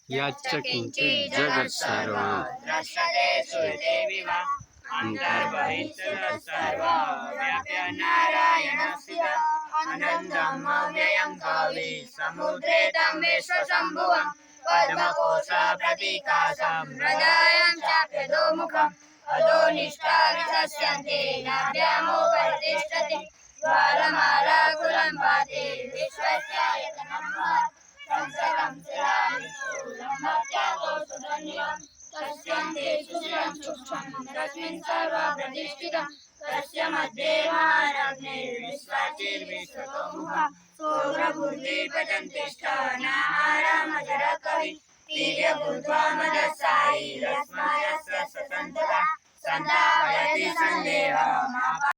याच्च किंचित् जगत् सर्वम् द्रश्यते श्रूयते विवा अन्तर्बहिश्च तत्सर्वं व्याप्य नारायणस्थितः अनन्तं व्ययं कवि समुद्रे तं विश्वशम्भुवम् पद्मकोशप्रतीकाशं हृदयं चाप्यधोमुखम् अधो निष्ठावितस्यन्ते नाभ्यामुपतिष्ठति ज्वालमालाकुलं भाति विश्वस्यायतनं महत् संसदं शिलाभिषोलम्भत्यागो सुसंनिधम् तस्यन्ते सुशिरं सूक्ष्मं तस्मिन् सर्वप्रतिष्ठितं तस्य मध्ये महारग्निर्विश्वाचिर्विश्वतोमुखः सोऽग्रभूर्द्विपदन्तिष्ठनाहारमजरकवि तीर्यभूत्वा मदस्सायि रश्मयस्य सतन्तता सन्तापयति सन्देहः